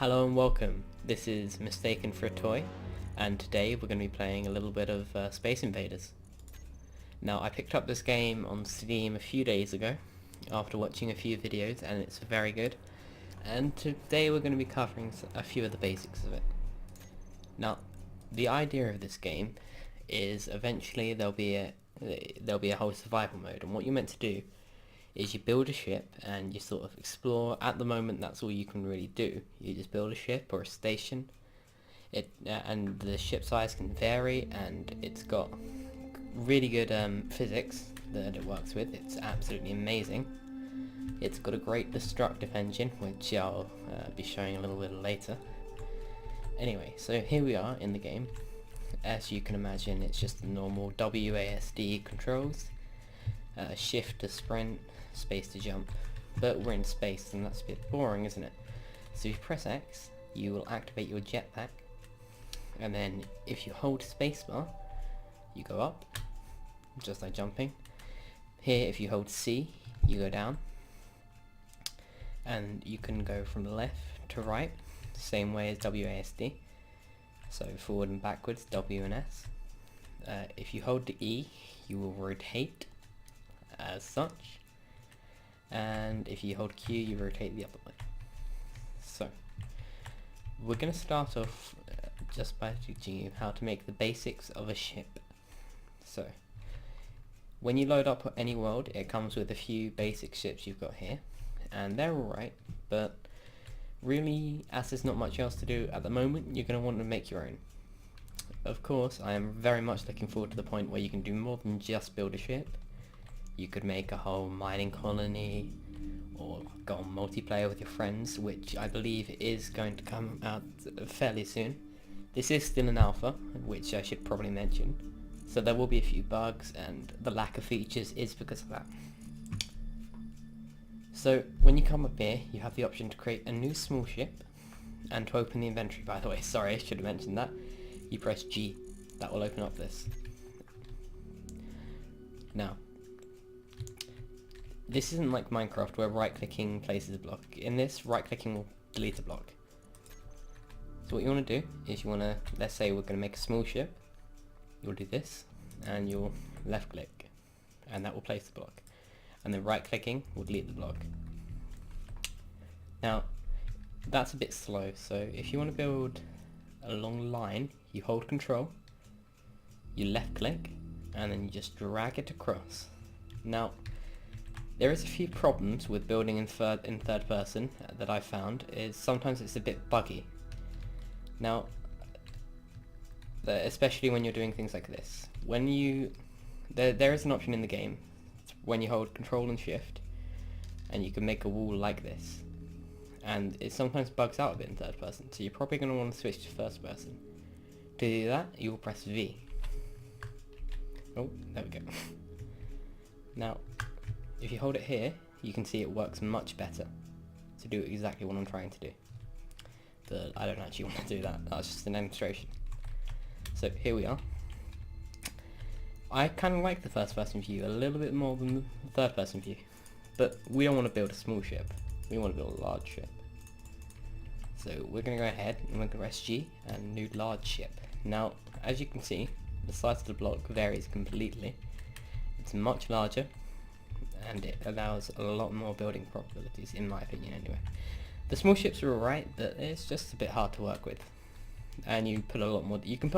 Hello and welcome, this is MistakenForAToy, and today we're going to be playing a little bit of Space Invaders. Now I picked up this game on Steam a few days ago, after watching a few videos, and it's very good, and today we're going to be covering a few of the basics of it. Now, the idea of this game is eventually there'll be a whole survival mode, and what you're meant to do is you build a ship and you sort of explore. At the moment that's all you can really do. You just build a ship or a station, and the ship size can vary, and it's got really good physics that it works with. It's absolutely amazing. It's got a great destructive engine, which I'll be showing a little bit later. Anyway, so here we are in the game. As you can imagine, it's just the normal WASD controls. Shift to sprint, space to jump, but we're in space and that's a bit boring, isn't it? So if you press X, you will activate your jetpack, and then if you hold spacebar, you go up, just like jumping. Here, if you hold C, you go down, and you can go from left to right, same way as WASD, so forward and backwards, W and S. If you hold the E, you will rotate as such, and if you hold Q, you rotate the other way. So we're going to start off just by teaching you how to make the basics of a ship. So when you load up any world, it comes with a few basic ships you've got here, and they're alright, but really, as there's not much else to do at the moment, you're going to want to make your own. Of course, I am very much looking forward to the point where you can do more than just build a ship. You could make a whole mining colony, or go on multiplayer with your friends, which I believe is going to come out fairly soon. This is still an alpha, which I should probably mention, so there will be a few bugs, and the lack of features is because of that. So when you come up here, you have the option to create a new small ship, and to open the inventory, by the way, sorry, I should have mentioned that, you press G. That will open up this. Now, this isn't like Minecraft where right-clicking places a block. In this, right-clicking will delete a block. So what you want to do is you want to, let's say we're going to make a small ship, you'll do this, and you'll left-click, and that will place the block. And then right-clicking will delete the block. Now, that's a bit slow, so if you want to build a long line, you hold Control, you left-click, and then you just drag it across. Now, there is a few problems with building in third person that I found. Is sometimes it's a bit buggy. Now, especially when you're doing things like this. When there is an option in the game when you hold Control and Shift, and you can make a wall like this, and it sometimes bugs out a bit in third person, so you're probably going to want to switch to first person. To do that, you will press V. Oh, there we go. Now, if you hold it here, you can see it works much better to do exactly what I'm trying to do. But I don't actually want to do that, that's just an demonstration. So here we are. I kind of like the first person view a little bit more than the third person view, but we don't want to build a small ship, we want to build a large ship. So we're going to go ahead and we're going to press G and new large ship. Now, as you can see, the size of the block varies completely. It's much larger, and it allows a lot more building probabilities, in my opinion anyway. The small ships are alright, but it's just a bit hard to work with. And you can put a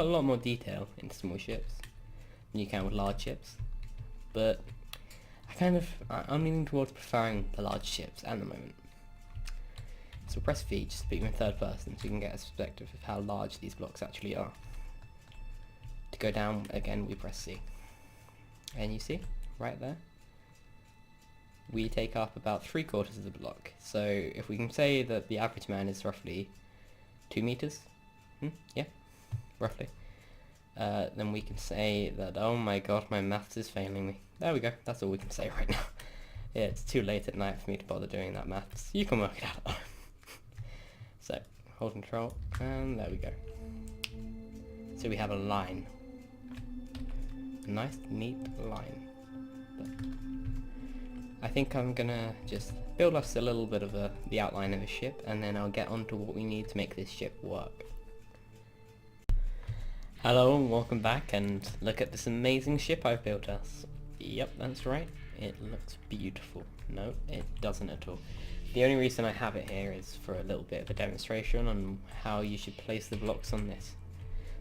lot more detail into small ships than you can with large ships. But I'm leaning towards preferring the large ships at the moment. So press V, just put you in third person so you can get a perspective of how large these blocks actually are. To go down again, we press C. And you see, right there, we take up about 3/4 of the block. So if we can say that the average man is roughly 2 meters, yeah, roughly, then we can say that, oh my god, my maths is failing me. There we go, that's all we can say right now. Yeah, it's too late at night for me to bother doing that maths. You can work it out. So, hold Control, and there we go. So we have a line. A nice, neat line. I think I'm gonna just build us a little bit of the outline of a ship, and then I'll get on to what we need to make this ship work. Hello and welcome back, and look at this amazing ship I've built us. Yep, that's right, it looks beautiful. No, it doesn't at all. The only reason I have it here is for a little bit of a demonstration on how you should place the blocks on this.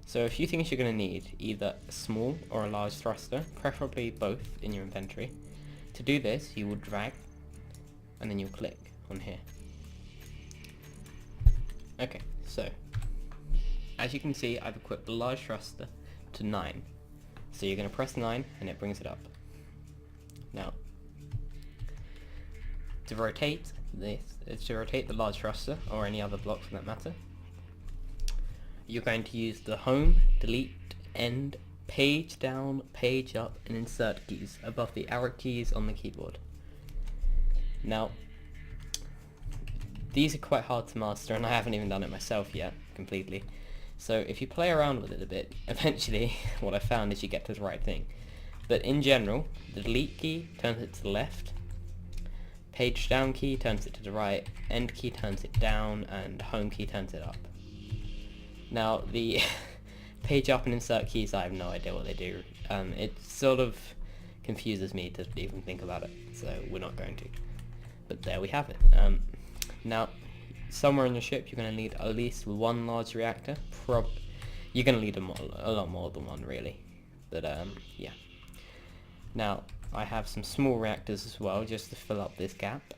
So a few things you're going to need, either a small or a large thruster, preferably both in your inventory. To do this, you will drag, and then you'll click on here. Okay, so, as you can see, I've equipped the large thruster to 9. So you're going to press 9, and it brings it up. Now, to rotate the large thruster, or any other block for that matter, you're going to use the home, delete, end, page down, page up, and insert keys above the arrow keys on the keyboard. Now, these are quite hard to master, and I haven't even done it myself yet, completely. So if you play around with it a bit, eventually what I found is you get to the right thing. But in general, the delete key turns it to the left, page down key turns it to the right, end key turns it down, and home key turns it up. Now the page up and insert keys, I have no idea what they do. It sort of confuses me to even think about it, so we're not going to. But there we have it. Now, somewhere in your ship you're going to need at least one large reactor. You're going to need a lot more than one, really. But yeah. Now, I have some small reactors as well, just to fill up this gap.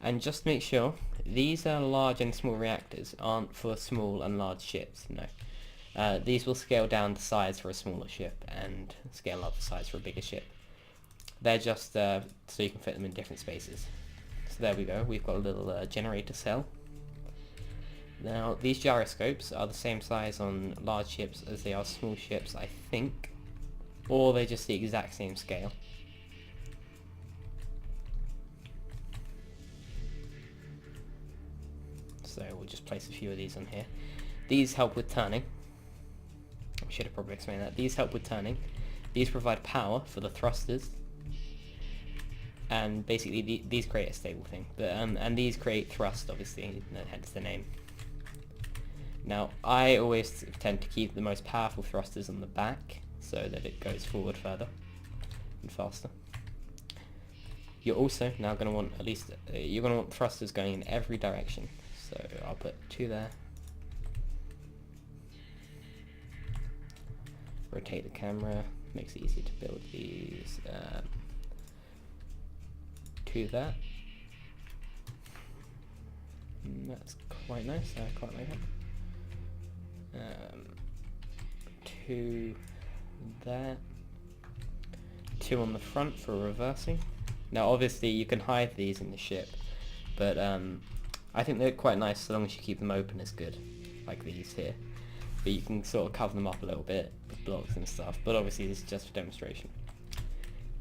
And just make sure, these large and small reactors aren't for small and large ships, no. These will scale down the size for a smaller ship and scale up the size for a bigger ship. They're just so you can fit them in different spaces. So there we go, we've got a little generator cell. Now these gyroscopes are the same size on large ships as they are small ships, I think. Or they're just the exact same scale. So we'll just place a few of these on here. These help with turning. I should have probably explained that. These help with turning. These provide power for the thrusters. And basically these create a stable thing. But and these create thrust, obviously, hence the name. Now I always tend to keep the most powerful thrusters on the back, so that it goes forward further and faster. You're also now going to want you're going to want thrusters going in every direction. So I'll put 2 there. Rotate the camera, makes it easier to build these. 2 there. That's quite nice, I quite like that. 2 there. 2 on the front for reversing. Now obviously you can hide these in the ship, but I think they're quite nice so long as you keep them open is good, like these here. But you can sort of cover them up a little bit with blocks and stuff, but obviously this is just for demonstration.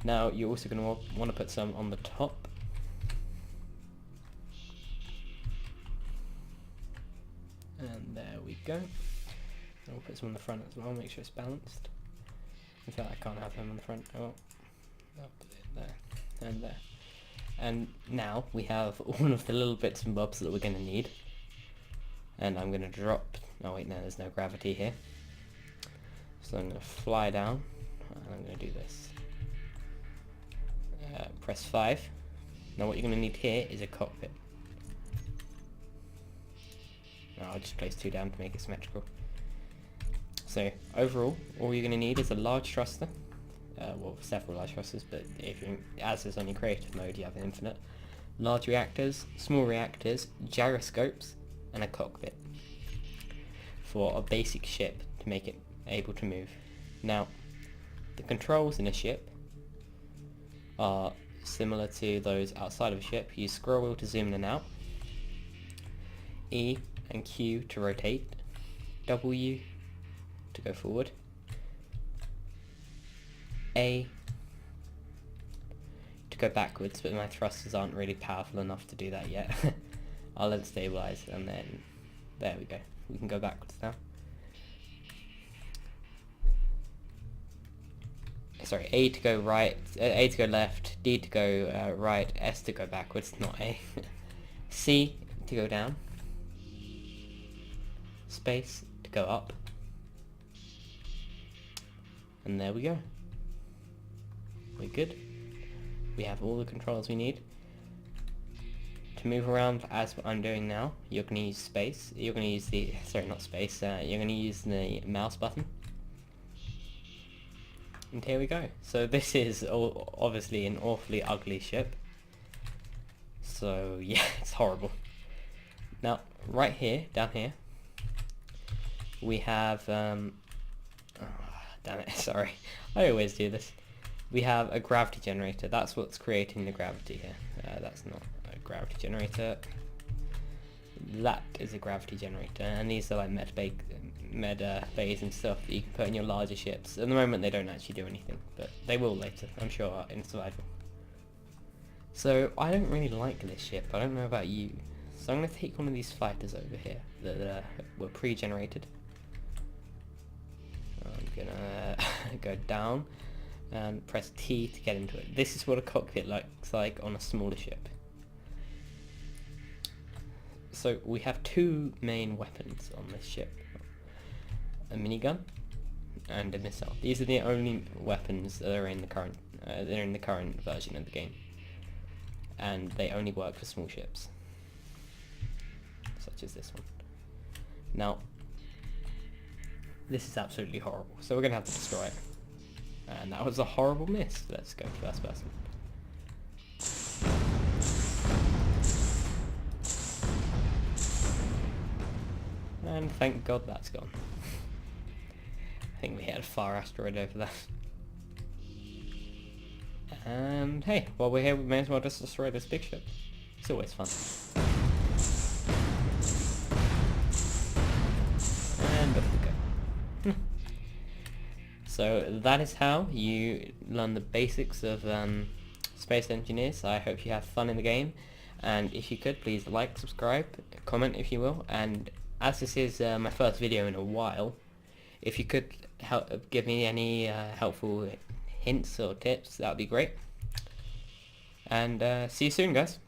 Now you're also going to want to put some on the top. And there we go. And we'll put some on the front as well, make sure it's balanced. In fact, I can't have them on the front. Oh, I'll put it there and there. And now we have all of the little bits and bobs that we're going to need. And I'm going to drop... Oh wait, no, there's no gravity here. So I'm going to fly down, and I'm going to do this. Press 5. Now what you're going to need here is a cockpit. Now I'll just place 2 down to make it symmetrical. So overall, all you're going to need is a large thruster. Well, several large thrusters, but if you, as is on your creative mode, you have infinite. Large reactors, small reactors, gyroscopes, and a cockpit for a basic ship to make it able to move. Now, the controls in a ship are similar to those outside of a ship. Use scroll wheel to zoom in and out, E and Q to rotate, W to go forward, A to go backwards, but my thrusters aren't really powerful enough to do that yet. I'll let it stabilize, and then there we go. We can go backwards now. sorry, A to go right, A to go left, D to go right, S to go backwards, not A, C to go down, space to go up, and there we go. We're good. We have all the controls we need. To move around as I'm doing now, you're going to use space, you're going to use the, sorry not space, you're going to use the mouse button. And here we go. So this is obviously an awfully ugly ship. So yeah, it's horrible. Now, right here, down here, we have, oh, damn it, sorry, I always do this. We have a gravity generator. That's what's creating the gravity here. That's not a gravity generator. That is a gravity generator, and these are like med bays and stuff that you can put in your larger ships. At the moment they don't actually do anything, but they will later, I'm sure, in survival. So I don't really like this ship. I don't know about you. So I'm going to take one of these fighters over here that were pre-generated. I'm going to go down and press T to get into it. This is what a cockpit looks like on a smaller ship. So we have two main weapons on this ship. A minigun and a missile. These are the only weapons that are in the current version of the game. And they only work for small ships. Such as this one. Now, this is absolutely horrible. So we're going to have to destroy it. And that was a horrible miss. Let's go first person. And thank God that's gone. I think we had a far asteroid over there. And hey, while we're here we may as well just destroy this big ship. It's always fun. And off we go. So that is how you learn the basics of Space Engineers. I hope you have fun in the game, and if you could, please like, subscribe, comment if you will, and as this is my first video in a while, if you could give me any helpful hints or tips, that would be great. And see you soon, guys.